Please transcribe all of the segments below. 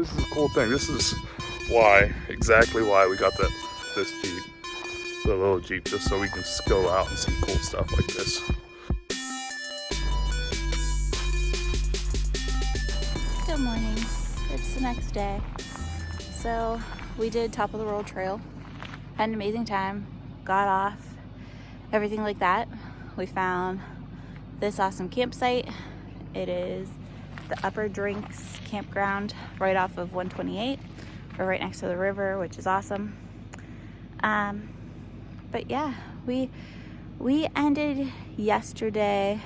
this is a cool thing. This is exactly why we got this Jeep, the little Jeep, just so we can go out and see cool stuff like this. Good morning. It's the next day. So we did top of the world trail. Had an amazing time. Got off. Everything like that. We found this awesome campsite. It is the Upper Drinks campground right off of 128. We're right next to the river, which is awesome. But yeah, we ended yesterday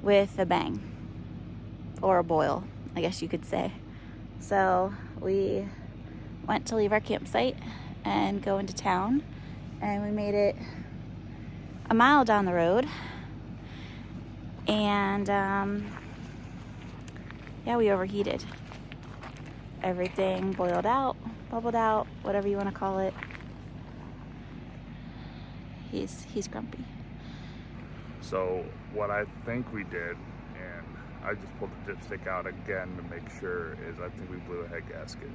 with a bang, or a boil, I guess you could say. So we went to leave our campsite and go into town, and we made it a mile down the road, and yeah, we overheated. Everything boiled out, bubbled out, whatever you want to call it. He's grumpy. So what I think we did, and I just pulled the dipstick out again to make sure, is I think we blew a head gasket.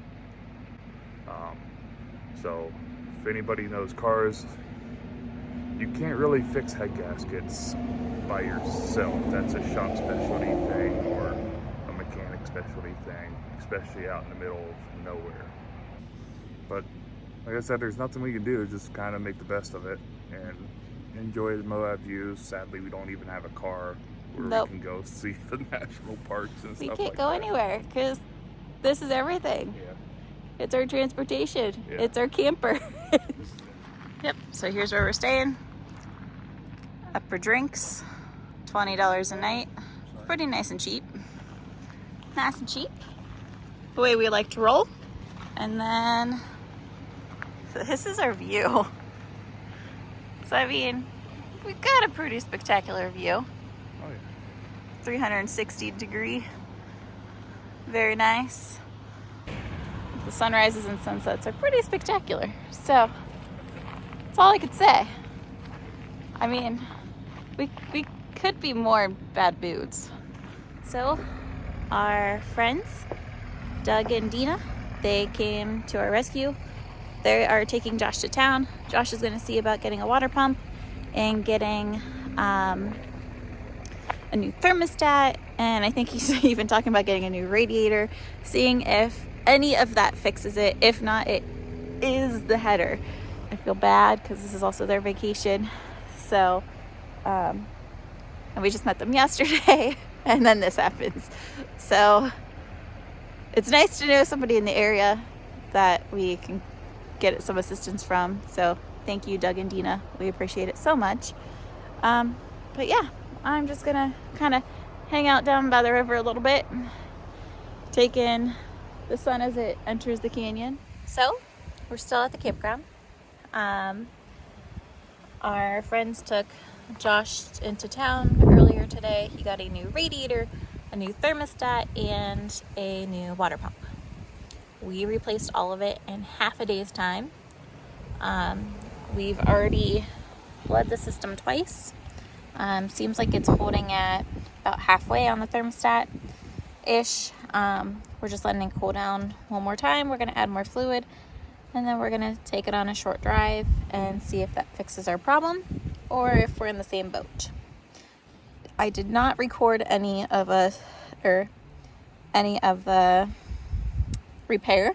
So if anybody knows cars, you can't really fix head gaskets by yourself. That's a shop specialty thing or a mechanic specialty thing, especially out in the middle of nowhere. But like I said, there's nothing we can do, just kind of make the best of it and enjoy the Moab views. Sadly, we don't even have a car where Nope. We can go see the national parks and We stuff can't like go that. anywhere because this is everything. Yeah. It's our transportation. Yeah. It's our camper. Yep, so here's where we're staying. Upper Drinks, $20 a night. Pretty nice and cheap. Nice and cheap. The way we like to roll. And then, this is our view. So I mean, we've got a pretty spectacular view. Oh yeah. 360 degree. Very nice. The sunrises and sunsets are pretty spectacular. So that's all I could say. I mean, we could be more bad moods. So our friends, Doug and Dina, they came to our rescue. They are taking Josh to town. Josh is going to see about getting a water pump and getting a new thermostat, and I think he's even talking about getting a new radiator, seeing if any of that fixes it. If not, it is the header. I feel bad because this is also their vacation. So, and we just met them yesterday, and then this happens. So it's nice to know somebody in the area that we can get some assistance from. So thank you, Doug and Dina. We appreciate it so much. But yeah, I'm just gonna kind of hang out down by the river a little bit, take in the sun as it enters the canyon. So we're still at the campground. Our friends took Josh into town earlier today. He got a new radiator, a new thermostat, and a new water pump. We replaced all of it in half a day's time. We've already bled the system twice. Seems like it's holding at about halfway on the thermostat-ish. We're just letting it cool down one more time. We're going to add more fluid, and then we're going to take it on a short drive and see if that fixes our problem or if we're in the same boat. I did not record any of the repair,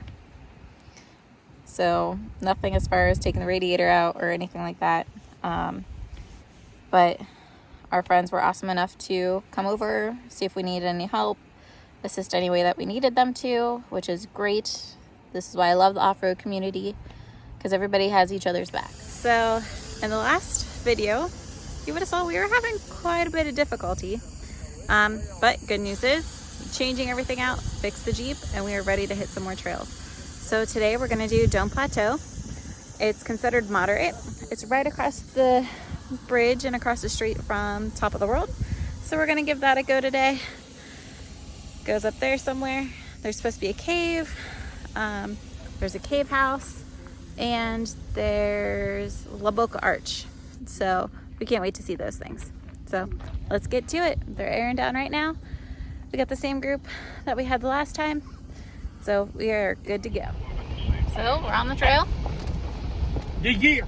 so nothing as far as taking the radiator out or anything like that. But our friends were awesome enough to come over, see if we needed any help, assist any way that we needed them to, which is great. This is why I love the off-road community, because everybody has each other's back. So in the last video, you would have saw we were having quite a bit of difficulty. But good news is, changing everything out, fixed the Jeep, and we are ready to hit some more trails. So today we're gonna do Dome Plateau. It's considered moderate. It's right across the bridge and across the street from Top of the World. So we're gonna give that a go today. Goes up there somewhere. There's supposed to be a cave. There's a cave house, and there's La Boca Arch. So we can't wait to see those things. So let's get to it. They're airing down right now. We got the same group that we had the last time. So we are good to go. So we're on the trail. Yeah.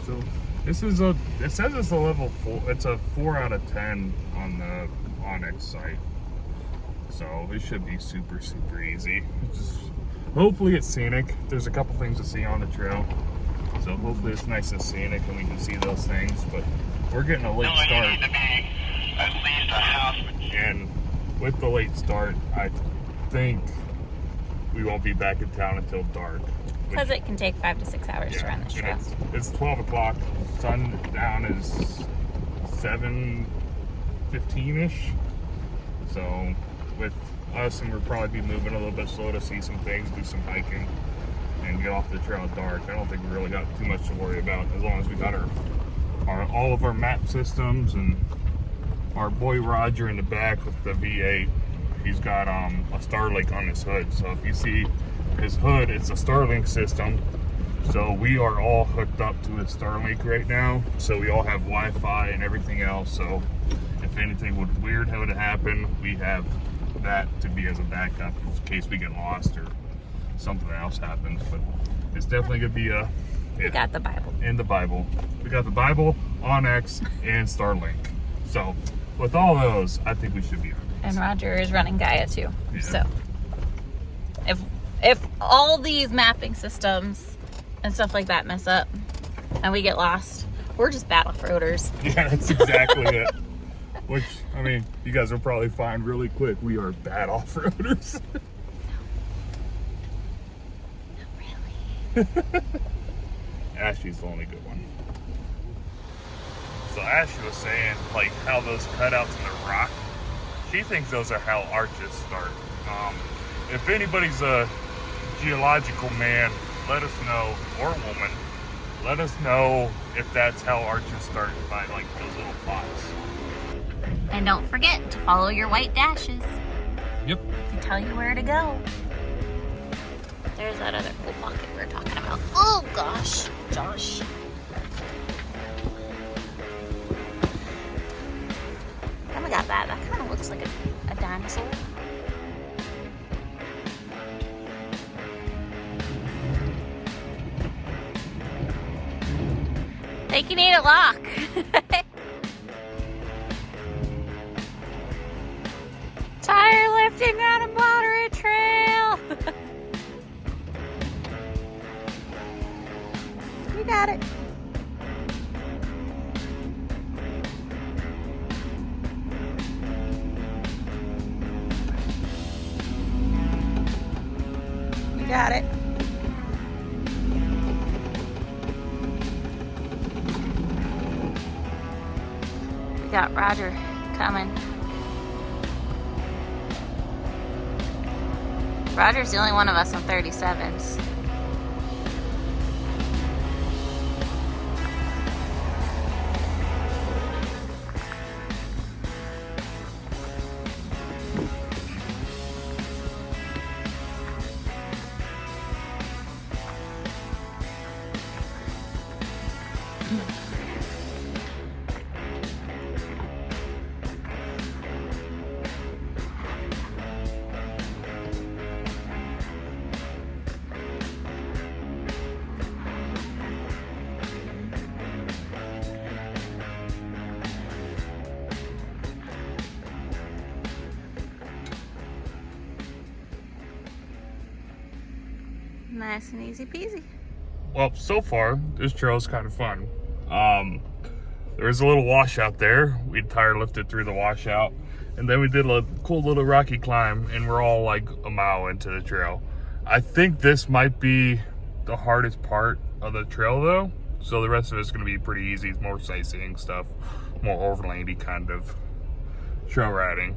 So this is it says it's a level 4. It's a 4 out of 10 on the Onyx site. So it should be super easy. Hopefully it's scenic. There's a couple things to see on the trail. So hopefully it's nice and scenic and we can see those things. But we're getting a late start. You need to be at least a half. And with the late start, I think we won't be back in town until dark. Because it can take 5 to 6 hours to run this trail. It's 12 o'clock. Sundown is 7:15-ish. So with us, and we'll probably be moving a little bit slow to see some things, do some hiking, and get off the trail dark. I don't think we really got too much to worry about as long as we got all of our map systems, and our boy Roger in the back with the V8. He's got a Starlink on his hood. So if you see his hood, it's a Starlink system. So we are all hooked up to his Starlink right now. So we all have Wi-Fi and everything else. So if anything weird would happen, we have that to be as a backup in case we get lost or something else happens. But it's definitely gonna be We got the Bible. And the Bible. We got the Bible, Onyx, and Starlink. So with all those, I think we should be okay. And Roger is running Gaia too. Yeah. So if all these mapping systems and stuff like that mess up and we get lost, we're just bad off-roaders. Yeah, that's exactly it. Which, I mean, you guys will probably find really quick, we are bad off-roaders. Not really. Ashley's the only good one. So Ashley was saying, like, how those cutouts in the rock, she thinks those are how arches start. If anybody's a geological man, let us know, or woman, let us know if that's how arches start, by like those little plots. And don't forget to follow your white dashes. Yep. To tell you where to go. There's that other cool pocket we were talking about. Oh gosh, Josh. Oh my god, that kind of looks like a dinosaur. I think you need a lock. Tire lifting on a moderate trail. You got it. You got it. We got Roger coming. Roger's the only one of us on 37s. Nice and easy peasy. Well, so far, this trail is kind of fun. There was a little washout there. We tire lifted through the washout, and then we did a cool little rocky climb, and we're all like a mile into the trail. I think this might be the hardest part of the trail though, so the rest of it's going to be pretty easy. It's more sightseeing stuff, more overlandy kind of trail riding.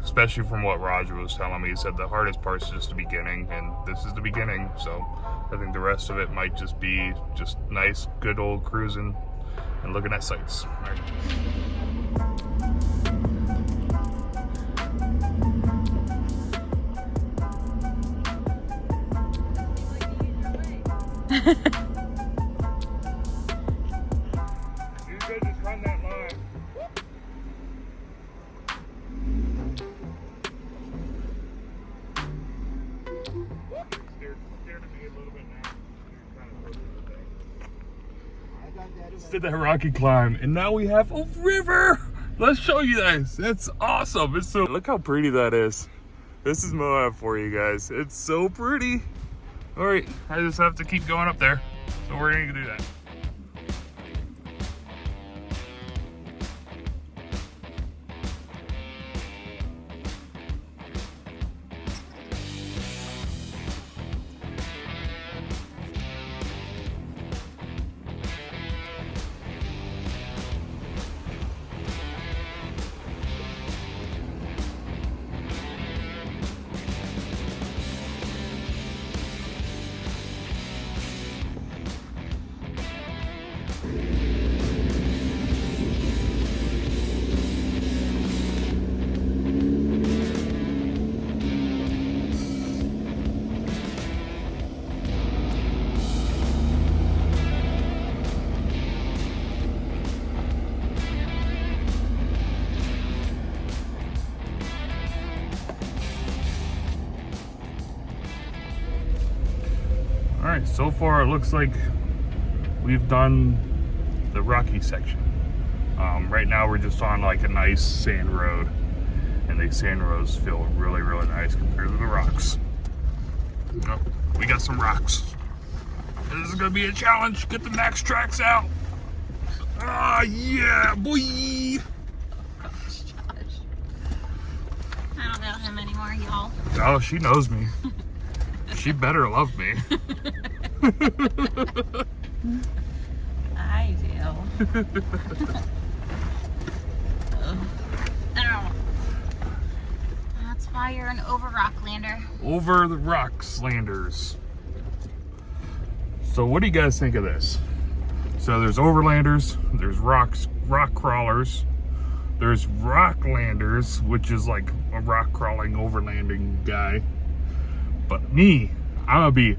Especially from what Roger was telling me. He said the hardest part is just the beginning, and this is the beginning, so I think the rest of it might just be just nice, good old cruising and looking at sights. All right. You guys just run that line. Just did that rocky climb, and now we have a river. Let's show you guys. That's awesome. It's so, look how pretty that is. This is Moab for you guys. It's so pretty. All right, I just have to keep going up there. So we're gonna do that. All right, so far it looks like we've done the rocky section. Right now we're just on like a nice sand road, and these sand roads feel really, really nice compared to the rocks. Yep, we got some rocks. This is gonna be a challenge. Get the max tracks out. Ah, yeah, boy. Gosh, Josh. I don't know him anymore, y'all. Oh, she knows me. She better love me. I do. Ow. That's why you're an over rock lander. Over the rocks landers. So what do you guys think of this? So there's overlanders, there's rock crawlers, there's rock landers, which is like a rock crawling overlanding guy. But me, I'm gonna be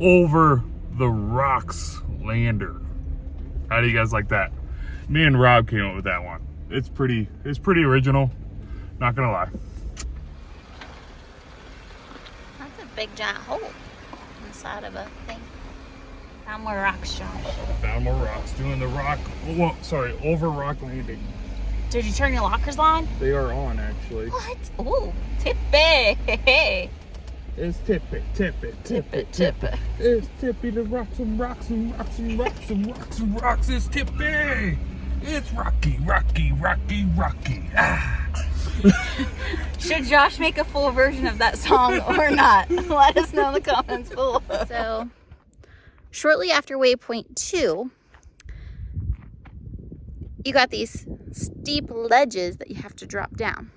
over the rocks lander. How do you guys like that? Me and Rob came up with that one. It's pretty original, not gonna lie. That's a big giant hole inside of a thing. Found more rocks, Josh. Found more rocks, doing the over rock landing. Did you turn your lockers on? They are on, actually. What? Ooh, tippy. It's tippy, tippy, tippy, tippy. It's tippy to rocks and rocks and rocks and rocks and rocks and rocks. It's tippy. It's rocky, rocky, rocky, rocky. Ah. Should Josh make a full version of that song or not? Let us know in the comments below. So, shortly after waypoint 2, you got these steep ledges that you have to drop down.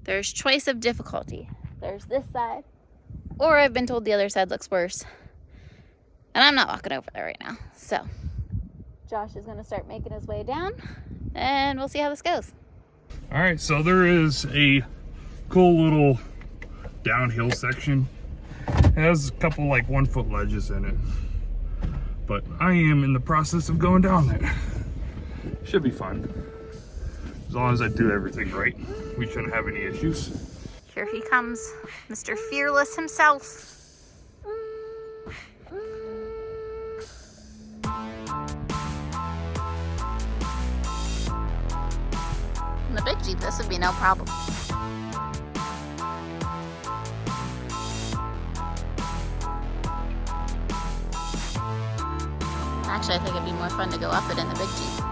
There's choice of difficulty. There's this side, or I've been told the other side looks worse. And I'm not walking over there right now. So, Josh is going to start making his way down, and we'll see how this goes. All right, so there is a cool little downhill section. It has a couple like 1 foot ledges in it. But I am in the process of going down there. Should be fun. As long as I do everything right, we shouldn't have any issues. Here he comes, Mr. Fearless himself. In the big Jeep, this would be no problem. Actually, I think it'd be more fun to go up it in the big Jeep.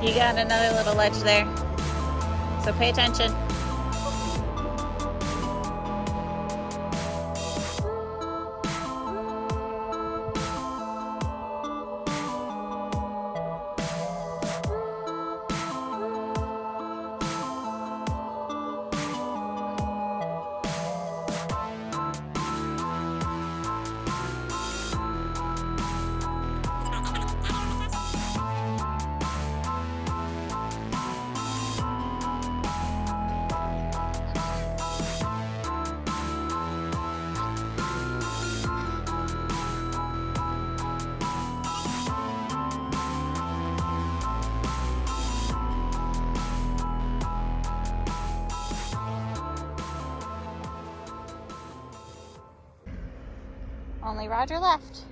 You got another little ledge there, so pay attention. Only Roger left.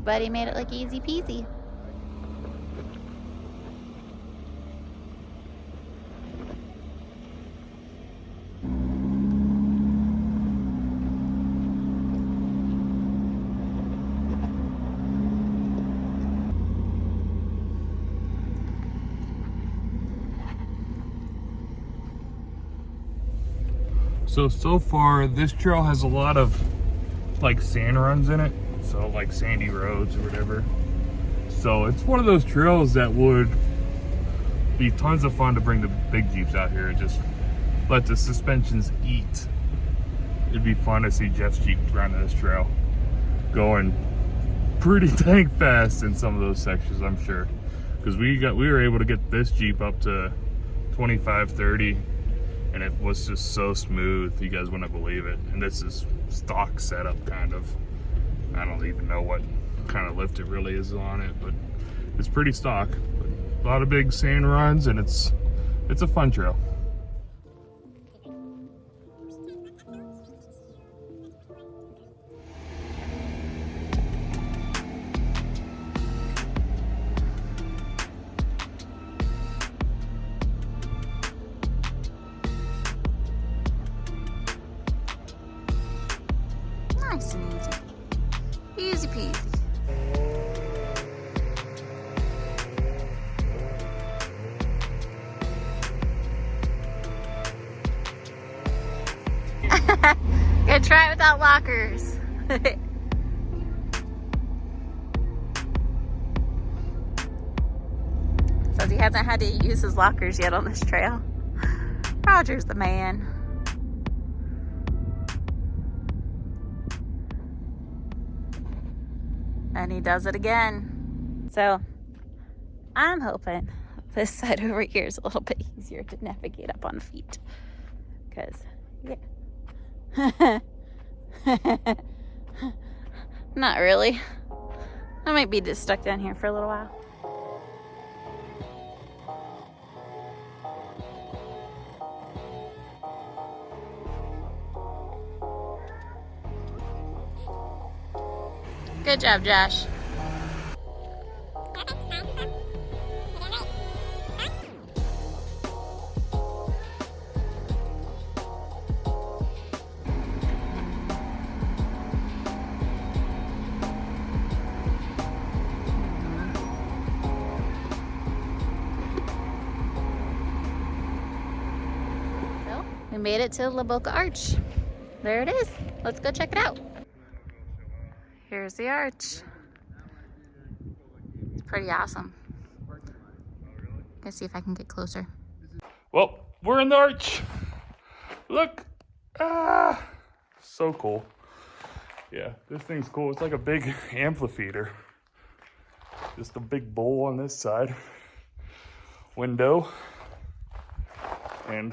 Buddy made it look easy peasy. So far, this trail has a lot of like sand runs in it. So like sandy roads or whatever. So it's one of those trails that would be tons of fun to bring the big Jeeps out here and just let the suspensions eat. It'd be fun to see Jeff's Jeep running this trail, going pretty dang fast in some of those sections, I'm sure. Because we were able to get this Jeep up to 25, 30. And it was just so smooth, you guys wouldn't believe it. And this is stock setup, kind of. I don't even know what kind of lift it really is on it, but it's pretty stock. But a lot of big sand runs, and it's a fun trail. Nice and easy. Easy peasy. Gonna try it without lockers. Says he hasn't had to use his lockers yet on this trail. Roger's the man. And he does it again. So I'm hoping this side over here is a little bit easier to navigate up on feet. Because, yeah. Not really. I might be just stuck down here for a little while. Good job, Josh. So, we made it to La Boca Arch. There it is. Let's go check it out. Here's the arch. It's pretty awesome. Let's see if I can get closer. Well, we're in the arch. Look. Ah, so cool. Yeah, this thing's cool. It's like a big amphitheater. Just a big bowl on this side. Window. And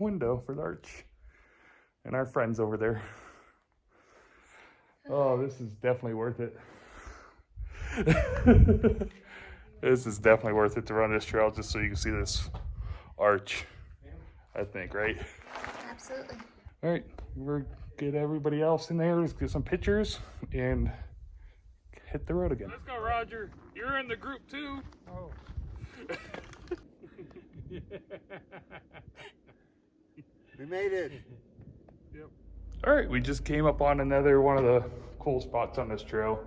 window for the arch. And our friends over there. Oh, this is definitely worth it. This is definitely worth it to run this trail just so you can see this arch, I think, right? Absolutely. All right, we'll get everybody else in there, let's get some pictures, and hit the road again. Let's go, Roger. You're in the group too. Oh. We made it. Yep. All right, we just came up on another one of the cool spots on this trail.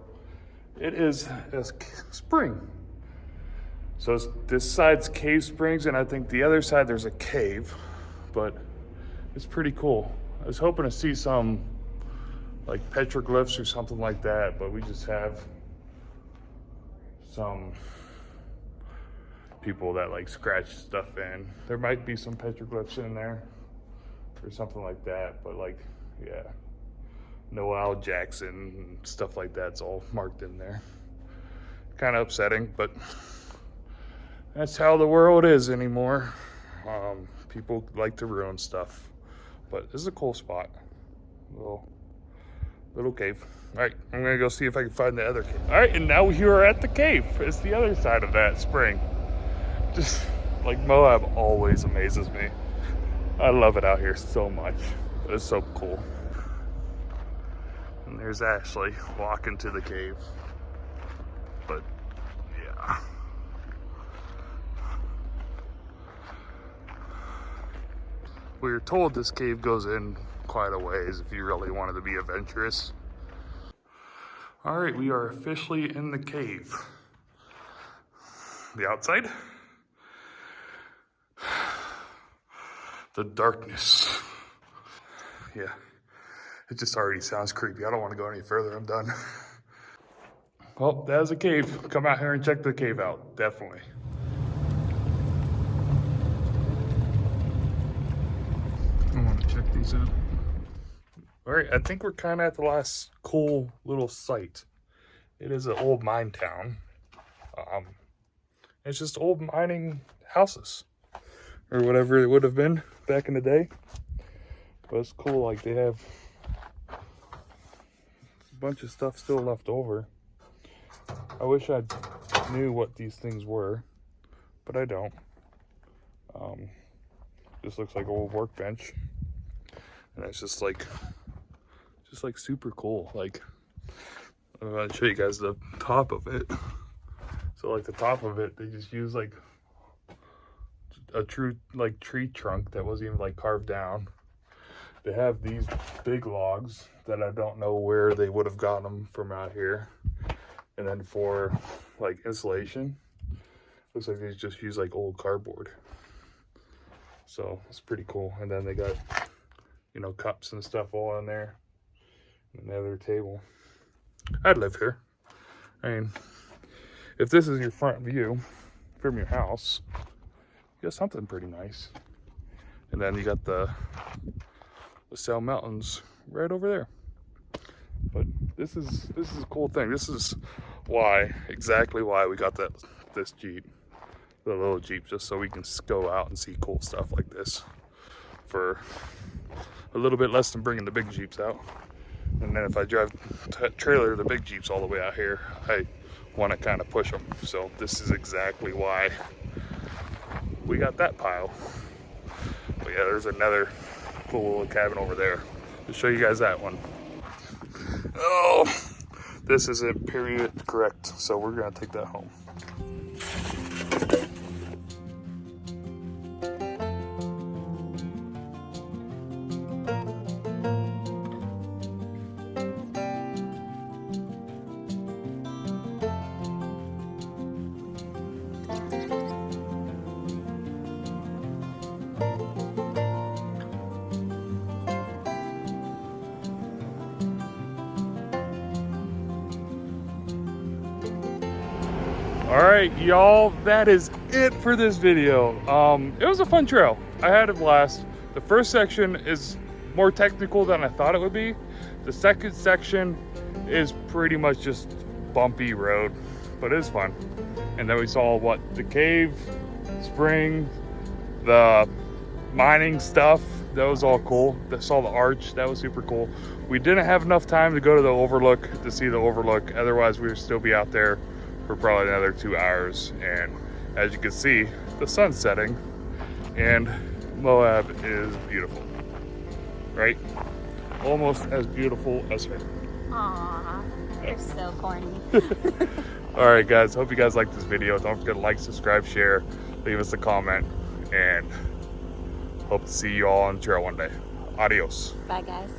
It is a spring. So this side's cave springs, and I think the other side there's a cave, but it's pretty cool. I was hoping to see some like petroglyphs or something like that, but we just have some people that like scratch stuff in. There might be some petroglyphs in there or something like that, but like, yeah, Noel Jackson and stuff like that's all marked in there. Kind of upsetting, but that's how the world is anymore. People like to ruin stuff, but this is a cool spot. Little cave. All right, I'm gonna go see if I can find the other cave. All right, and now we are at the cave. It's the other side of that spring. Just like Moab always amazes me. I love it out here so much. It's so cool. And there's Ashley walking to the cave. But yeah. We were told this cave goes in quite a ways if you really wanted to be adventurous. All right, we are officially in the cave. The outside. The darkness. Yeah, it just already sounds creepy. I don't want to go any further. I'm done. Well, that is a cave. Come out here and check the cave out. Definitely. I want to check these out. All right, I think we're kind of at the last cool little site. It is an old mine town. It's just old mining houses or whatever it would have been back in the day. But it's cool, like they have a bunch of stuff still left over. I wish I knew what these things were, but I don't. This looks like an old workbench. And it's just like super cool. Like, I'm gonna show you guys the top of it. So like the top of it, they just use like a true like tree trunk that wasn't even like carved down. They have these big logs that I don't know where they would have gotten them from out here. And then for like insulation, looks like they just use like old cardboard. So it's pretty cool. And then they got, you know, cups and stuff all in there. Another table. I'd live here. I mean, if this is your front view from your house, you got something pretty nice. And then you got the Sal Mountains right over there. But this is a cool thing. This is exactly why we got this Jeep, the little Jeep, just so we can go out and see cool stuff like this for a little bit less than bringing the big Jeeps out. And then if I drive trailer the big Jeeps all the way out here, I want to kind of push them. So this is exactly why we got that pile. But yeah, there's another cool little cabin over there. I'll show you guys that one. Oh, this isn't period correct, so we're gonna take that home. All right, y'all, that is it for this video. It was a fun trail. I had a blast. The first section is more technical than I thought it would be. The second section is pretty much just bumpy road, but it's fun. And then we saw the cave, spring, the mining stuff. That was all cool. I saw the arch. That was super cool. We didn't have enough time to go to the overlook to see the overlook. Otherwise, we would still be out there for probably another 2 hours. And as you can see, the sun's setting and Moab is beautiful, right? Almost as beautiful as her. Aww, you're so corny. All right, guys, hope you guys liked this video. Don't forget to like, subscribe, share, leave us a comment, and hope to see you all on the trail one day. Adios. Bye, guys.